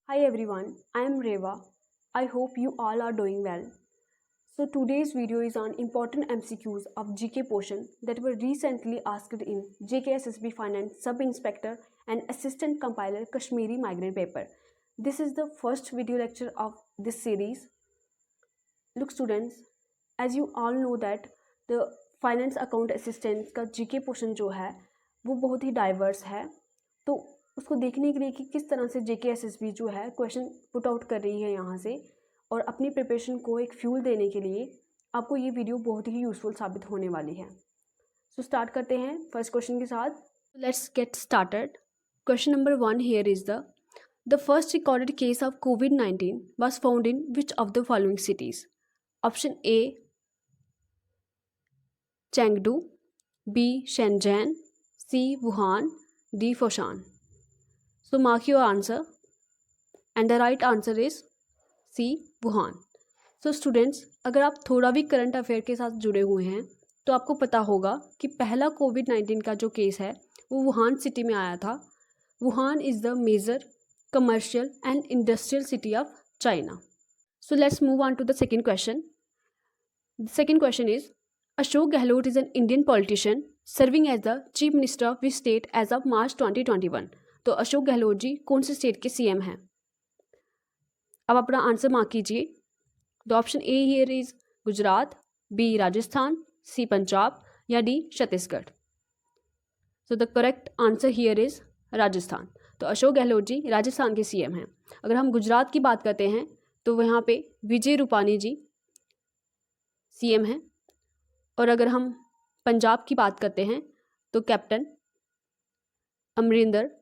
Hi everyone, I am Reva. I hope you all are doing well. So today's video is on important MCQs of GK portion that were recently asked in JKSSB Finance Sub-Inspector and Assistant Compiler Kashmiri Migrant paper. This is the first video lecture of this series. Look students, as you all know that the Finance Account Assistant का GK portion जो है वो बहुत ही diverse है, तो उसको देखने के लिए कि किस तरह से JKSSB जो है क्वेश्चन पुट आउट कर रही है यहाँ से और अपनी प्रिपरेशन को एक फ्यूल देने के लिए आपको ये वीडियो बहुत ही यूज़फुल साबित होने वाली है। सो स्टार्ट करते हैं फर्स्ट क्वेश्चन के साथ। Let's get started. Question number 1 here is the first recorded case of COVID-19 was found in which of the following cities? Option A Chengdu, B Shenzhen, C Wuhan, D Foshan. So mark your answer and the right answer is C Wuhan. So students, अगर आप थोड़ा भी current affair के साथ जुड़े हुए हैं तो आपको पता होगा कि पहला COVID-19 का जो केस है वो वुहान सिटी में आया था। Wuhan is the major commercial and industrial city of China. So let's move on to the second question. The second question is, Ashok Gehlot is an Indian politician serving as the Chief Minister of which state as of March 2021. तो अशोक गहलोत जी कौन से state के CM हैं? अब अपना answer mark कीजिए। The option A here is Gujarat, B Rajasthan, C Punjab या D Chhattisgarh. So the correct answer here is Rajasthan. तो अशोक गहलोत जी राजस्थान के सीएम हैं। अगर हम गुजरात की बात करते हैं तो वहाँ पे विजय रूपानी जी सीएम हैं, और अगर हम पंजाब की बात करते हैं तो कैप्टन अमरिंदर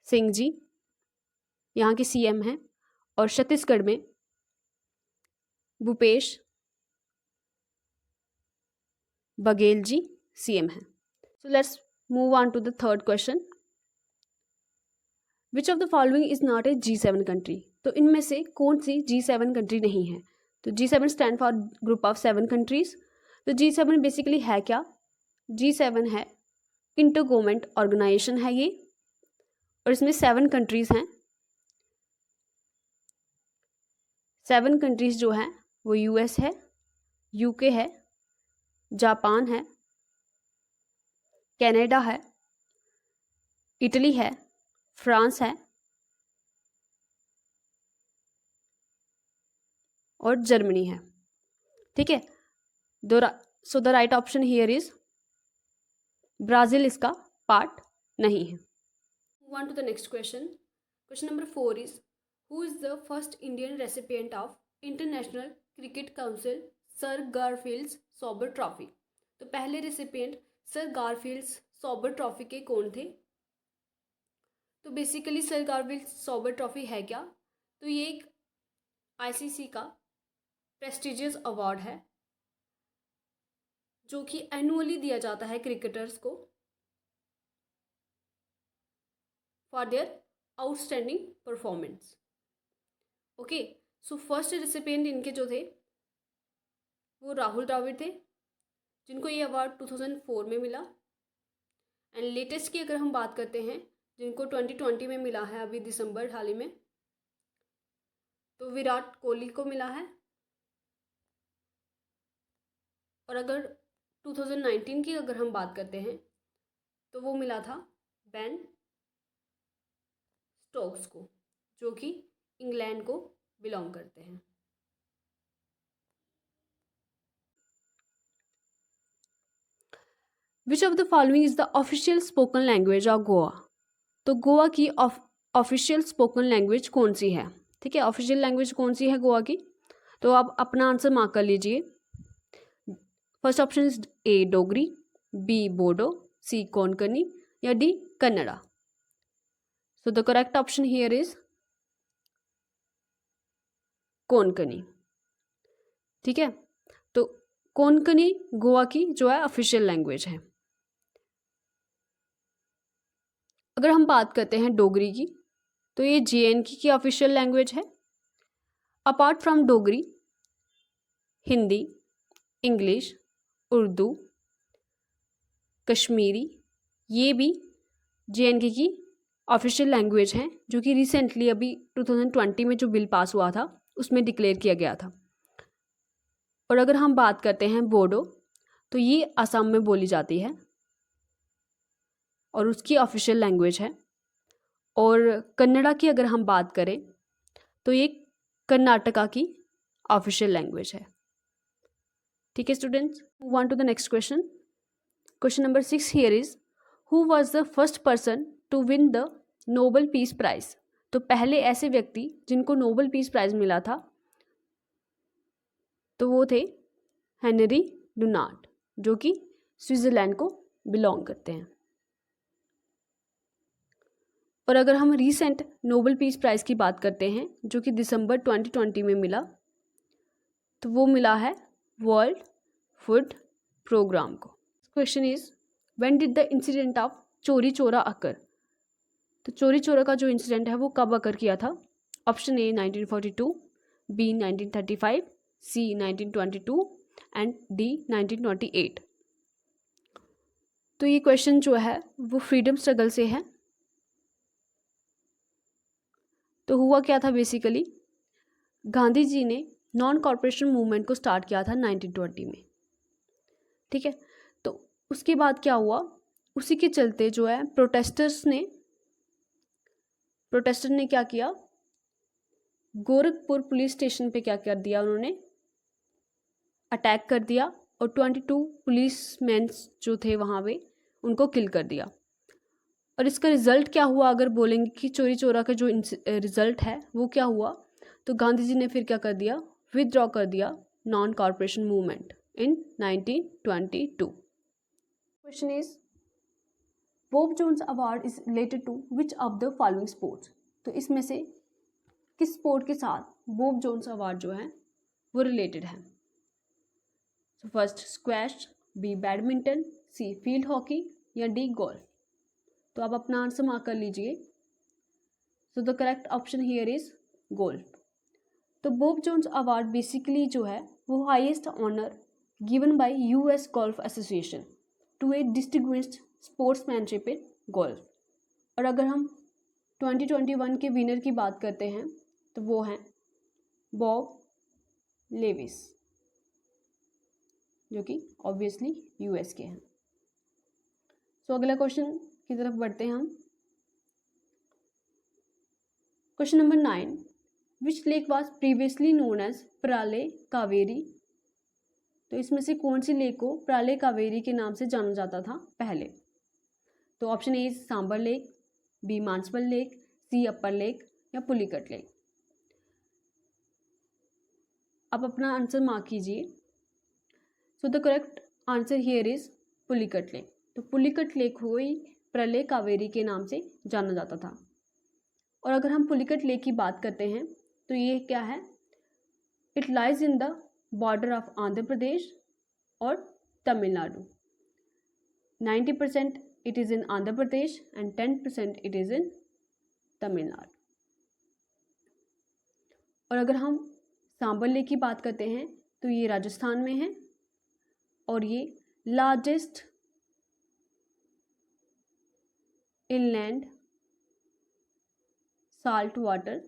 सिंह जी यहाँ के सीएम हैं, और छत्तीसगढ़ में भूपेश बघेल जी सीएम हैं। So let's move on to the third question. Which of the following is not a G7 country? तो इनमें से कौन सी G7 कंट्री नहीं है? तो G7 stand for group of 7 countries. तो G7 बेसिकली है क्या? G7 है इंटर गवर्नमेंट ऑर्गेनाइजेशन है ये, और इसमें 7 कंट्रीज हैं। 7 कंट्रीज जो हैं वो US है, UK है, जापान है, कनाडा है, इटली है, फ्रांस है और जर्मनी है। ठीक है, so the right option here is Brazil इसका पार्ट नहीं है। Move on to the next question. Question number 4 is who is the first Indian recipient of International Cricket Council sir Garfields Sober trophy? तो पहले recipient sir Garfields Sober trophy के कौन थे? तो basically sir Garfields Sober trophy है क्या? तो ये एक ICC का प्रेस्टिजियस अवार्ड है जो कि एनुअली दिया जाता है क्रिकेटर्स को for their outstanding performance. Okay, so first recipient इनके जो थे वो राहुल द्रविड़ थे, जिनको ये अवार्ड 2004 में मिला। एंड लेटेस्ट की अगर हम बात करते हैं जिनको 2020 में मिला है, अभी दिसंबर हाल ही में, तो विराट कोहली को मिला है। और अगर 2019 की अगर हम बात करते हैं तो वो मिला था बेन स्टोक्स को, जो कि इंग्लैंड को बिलोंग करते हैं। विच of the following is the official spoken language of Goa? तो गोवा की ऑफिशियल स्पोकन लैंग्वेज कौन सी है? ठीक है, ऑफिशियल लैंग्वेज कौन सी है गोवा की? तो आप अपना आंसर मार्क कर लीजिए। First option is A Dogri, B Bodo, C Konkani या D Kannada. So the correct option here is Konkani. ठीक है, तो कोंकणी गोवा की जो है ऑफिशियल लैंग्वेज है। अगर हम बात करते हैं डोगरी की तो ये JNK की ऑफिशियल लैंग्वेज है। Apart from Dogri, Hindi, English, Urdu, Kashmiri, ये भी JNK की ऑफिशियल लैंग्वेज हैं जो कि रिसेंटली अभी 2020 में जो बिल पास हुआ था उसमें डिक्लेयर किया गया था। और अगर हम बात करते हैं बोडो, तो ये असम में बोली जाती है और उसकी ऑफिशियल लैंग्वेज है। और कन्नड़ा की अगर हम बात करें तो ये कर्नाटका की ऑफिशियल लैंग्वेज है। ठीक है students, move on to the next question. Question number 6 here is, who was the first person to win the Nobel peace prize. तो पहले ऐसे व्यक्ति जिनको नोबेल पीस प्राइज मिला था तो वो थे हेनरी डुनार्ट, जो कि स्विट्जरलैंड को बिलोंग करते हैं। और अगर हम रीसेंट नोबेल पीस प्राइज़ की बात करते हैं जो कि दिसंबर 2020 में मिला, तो वो मिला है वर्ल्ड फूड प्रोग्राम को। Question is, when did the incident of चोरी चोरा अकर। तो चोरी चोरा का जो इंसिडेंट है वो कब अकर किया था। Option A 1942, B 1935, C 1922 and D 1928। तो ये क्वेश्चन जो है वो फ्रीडम स्ट्रगल से है। तो हुआ क्या था बेसिकली, गांधी जी ने नॉन कॉरपोरेशन मूवमेंट को स्टार्ट किया था 1920 में। ठीक है, तो उसके बाद क्या हुआ, उसी के चलते जो है प्रोटेस्टर ने क्या किया, गोरखपुर पुलिस स्टेशन पे क्या कर दिया, उन्होंने अटैक कर दिया और 22 पुलिसमैन जो थे वहाँ पे उनको किल कर दिया। और इसका रिजल्ट क्या हुआ, अगर बोलेंगे कि चोरी चोरा का जो रिजल्ट है वो क्या हुआ, तो गांधी जी ने फिर क्या कर दिया, विदड्रॉ कर दिया non cooperation movement in 1922। Question is, Bob Jones award is related to which of the following sports. तो इसमें से किस स्पोर्ट के साथ बॉब जोन्स अवार्ड जो है वो रिलेटेड है। तो first squash, B badminton, C field hockey या डी गोल्फ। तो आप अपना आंसर मार्क कर लीजिए। So the correct option here is golf. तो बॉब जोन्स अवार्ड बेसिकली जो है वो highest honour given by US golf association to a distinguished sportsmanship in golf. और अगर हम 2021 के विनर की बात करते हैं तो वो हैं बॉब लेविस, जो कि ऑब्वियसली यूएस के हैं। सो अगला क्वेश्चन की तरफ बढ़ते हैं हम। Question number 9, which lake was previously known as Pralay Kaveri. तो इसमें से कौन सी लेक को प्राले कावेरी के नाम से जाना जाता था पहले। तो option A Sambhar lake, B Manasbal lake, C upper lake या पुलिकट लेक। आप अपना आंसर मार्क कीजिए। So the correct answer here is Pulicat lake. तो पुलिकट लेक को ही प्रलय कावेरी के नाम से जाना जाता था। और अगर हम पुलिकट लेक की बात करते हैं तो ये क्या है, it lies in the border of Andhra Pradesh और Tamil Nadu. 90% it is in Andhra Pradesh and 10% it is in Tamil Nadu. और अगर हम सांबर लेक की बात करते हैं तो ये राजस्थान में है और ये largest inland salt water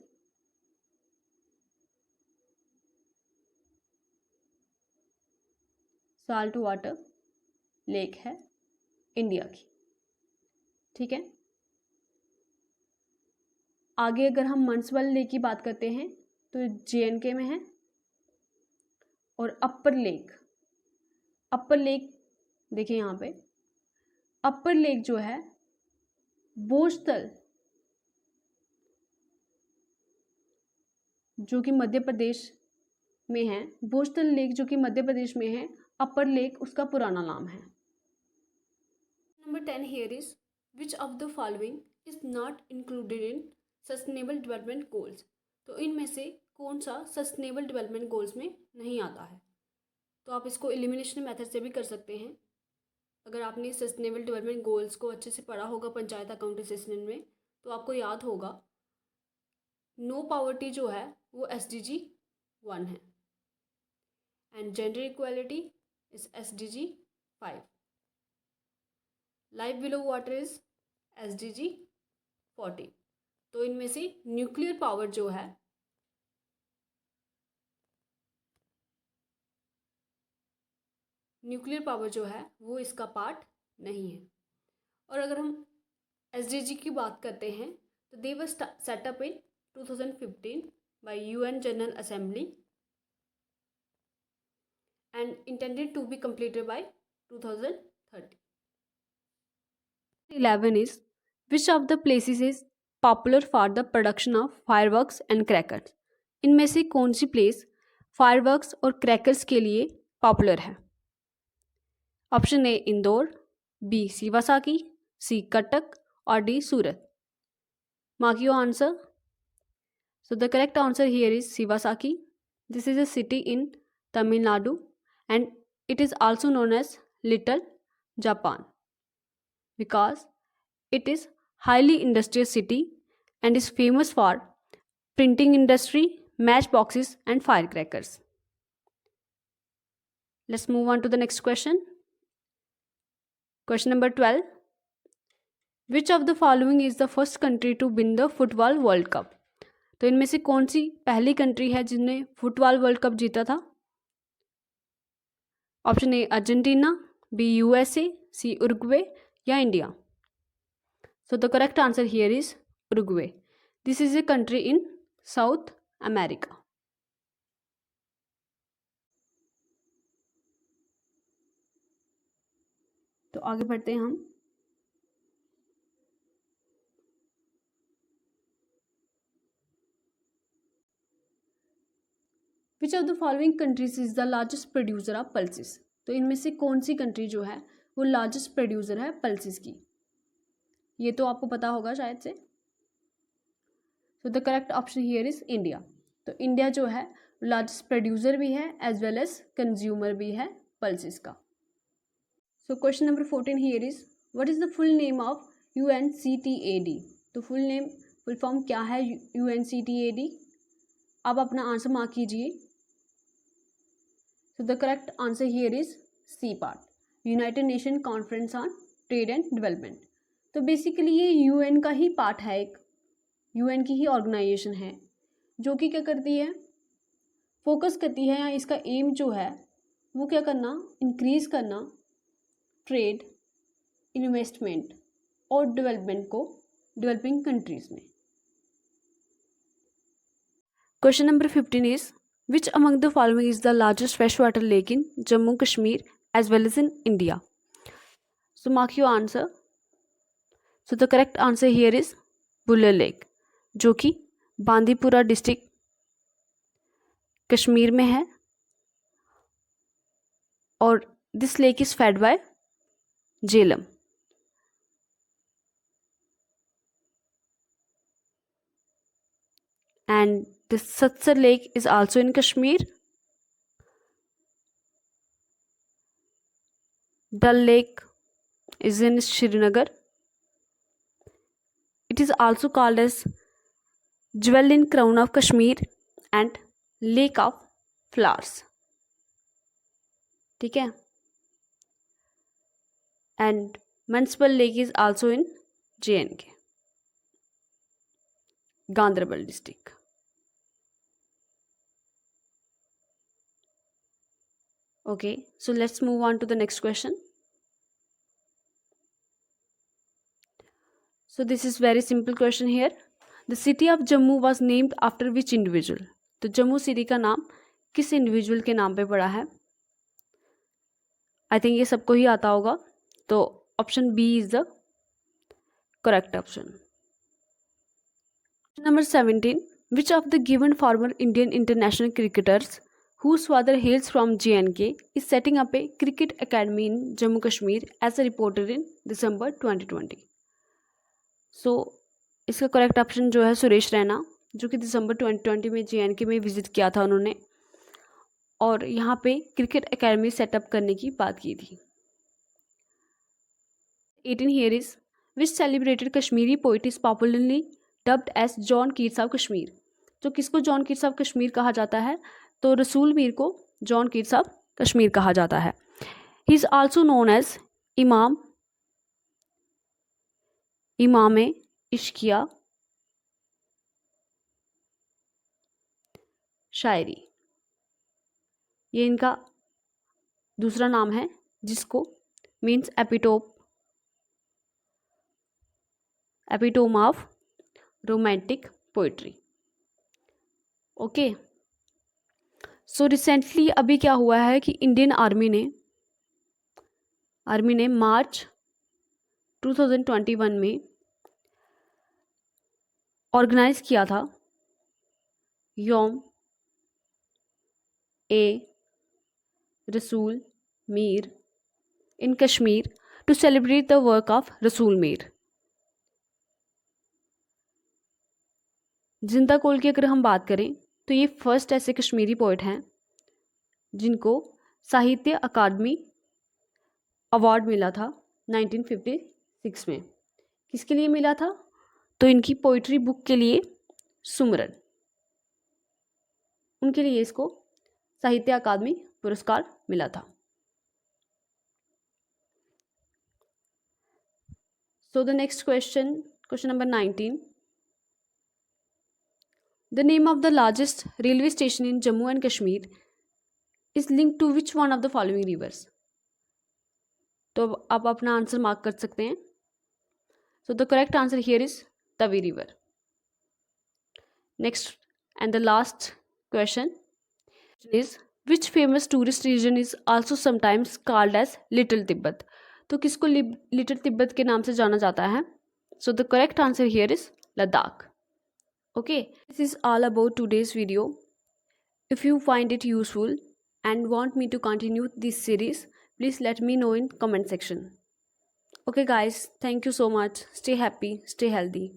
lake है इंडिया की। ठीक है, आगे अगर हम मानसबल लेक की बात करते हैं तो जेएनके में है। और अपर लेक देखिए यहाँ पे अपर लेक जो है भोजतल जो कि मध्य प्रदेश में है, भोजतल लेक जो कि मध्य प्रदेश में है, अपर लेक उसका पुराना नाम है। Number 10 here is, which of the following is not included in sustainable development goals. तो इनमें से कौन सा सस्टेनेबल डेवलपमेंट गोल्स में नहीं आता है। तो आप इसको एलिमिनेशन मेथड से भी कर सकते हैं। अगर आपने सस्टेनेबल डेवलपमेंट गोल्स को अच्छे से पढ़ा होगा पंचायत अकाउंट असेसमेंट में, तो आपको याद होगा नो पावर्टी जो है वो SDG 1 है and gender equality is SDG 5, life below water is SDG 14। तो इनमें से न्यूक्लियर पावर जो है वो इसका पार्ट नहीं है। और अगर हम SDG की बात करते हैं तो they were set up in 2015 by UN general assembly and intended to be completed by 2030. 11 is which of the places is popular for the production of fireworks and crackers? इनमें से कौन सी प्लेस फायरवर्क्स और crackers के लिए popular है? Option A Indore, B शिवासाकी, सी कटक और D Surat. Mark your answer. So the correct answer here is Shivasaki. This is a city in Tamil Nadu and it is also known as Little Japan because it is highly industrial city and is famous for printing industry, matchboxes and firecrackers. Let's move on to the next question. Question number 12. Which of the following is the first country to win the Football World Cup? तो इनमें से कौन सी पहली country है जिसने football world cup जीता था? Option A Argentina, B USA, C Uruguay या India. So the correct answer here is Uruguay. This is a country in South America. तो आगे बढ़ते हैं हम. Which of the following countries is the largest producer of pulses? तो इनमें से कौन सी कंट्री जो है वो लार्जेस्ट प्रोड्यूसर है पल्सिस की? ये तो आपको पता होगा शायद से. सो the correct option here is India. तो इंडिया जो है लार्जेस्ट प्रोड्यूसर भी है एज वेल एज कंज्यूमर भी है पल्सिस का. So question number 14 here is what is the full name of UNCTAD? तो फुल फॉर्म क्या है UNCTAD? आप अपना आंसर मार्क कीजिए. So the correct answer here is C part, United Nation conference on trade and development. तो basically ये UN का ही part है, एक UN की ही ऑर्गेनाइजेशन है जो कि क्या करती है, फोकस करती है या इसका एम जो है वो क्या करना, इंक्रीज करना ट्रेड, इन्वेस्टमेंट और डेवलपमेंट को डेवलपिंग कंट्रीज में. Question number 15 is which among the following is the largest freshwater lake in Jammu Kashmir as well as in India? So mark your answer. So the correct answer here is Buller Lake, जो कि Bandipora district Kashmir में है और this lake is fed by Jhelum. And the Satsar Lake is also in Kashmir. Dal Lake is in Srinagar. It is also called as Jewel in Crown of Kashmir and Lake of Flowers. ठीक है. And Municipal Lake is also in JNK, Gandarbal district. Okay, so let's move on to the next question. So this is very simple question here. The city of Jammu was named after which individual? तो Jammu city का नाम किस individual के नाम पे पड़ा है? I think ये सबको ही आता होगा. तो option B is the correct option. Number 17. Which of the given former Indian international cricketers whose father hails from JNK is setting up a cricket academy in Jammu Kashmir as reported in December 2020? सो इसका correct option जो है सुरेश रैना, जो कि दिसंबर 2020 में JNK में visit किया था उन्होंने और यहाँ पे क्रिकेट एकेडमी सेटअप करने की बात की थी. 18 here is which celebrated Kashmiri poet is popularly dubbed as John Keats of Kashmir? तो किसको जॉन कीट्स ऑफ कश्मीर कहा जाता है? तो रसूल मीर को जॉन कीट्स ऑफ कश्मीर कहा जाता है. He is also known as इमाम इश्किया, शायरी, ये इनका दूसरा नाम है जिसको means epitome of romantic poetry. Okay, so recently अभी क्या हुआ है कि इंडियन आर्मी ने मार्च 2021 में ऑर्गेनाइज किया था यौम ए Rasool Mir in Kashmir to celebrate the work of Rasool Mir. जिंदा कोल की अगर हम बात करें तो ये फर्स्ट ऐसे कश्मीरी पोइट हैं जिनको साहित्य अकादमी अवार्ड मिला था 1956 में। किसके लिए मिला था? तो इनकी पोइट्री बुक के लिए, सुमरन, उनके लिए इसको साहित्य अकादमी पुरस्कार मिला था। So the next question number 19. The name of the largest railway station in Jammu and Kashmir is linked to which one of the following rivers? तो आप अपना आंसर मार्क कर सकते हैं। So the correct answer here is Tavi river. Next and the last question is which famous tourist region is also sometimes called as Little Tibet? तो किसको little Tibet के नाम से जाना जाता है? So the correct answer here is Ladakh. Okay, this is all about today's video. If you find it useful and want me to continue this series, please let me know in comment section. Okay guys, thank you so much. Stay happy, stay healthy.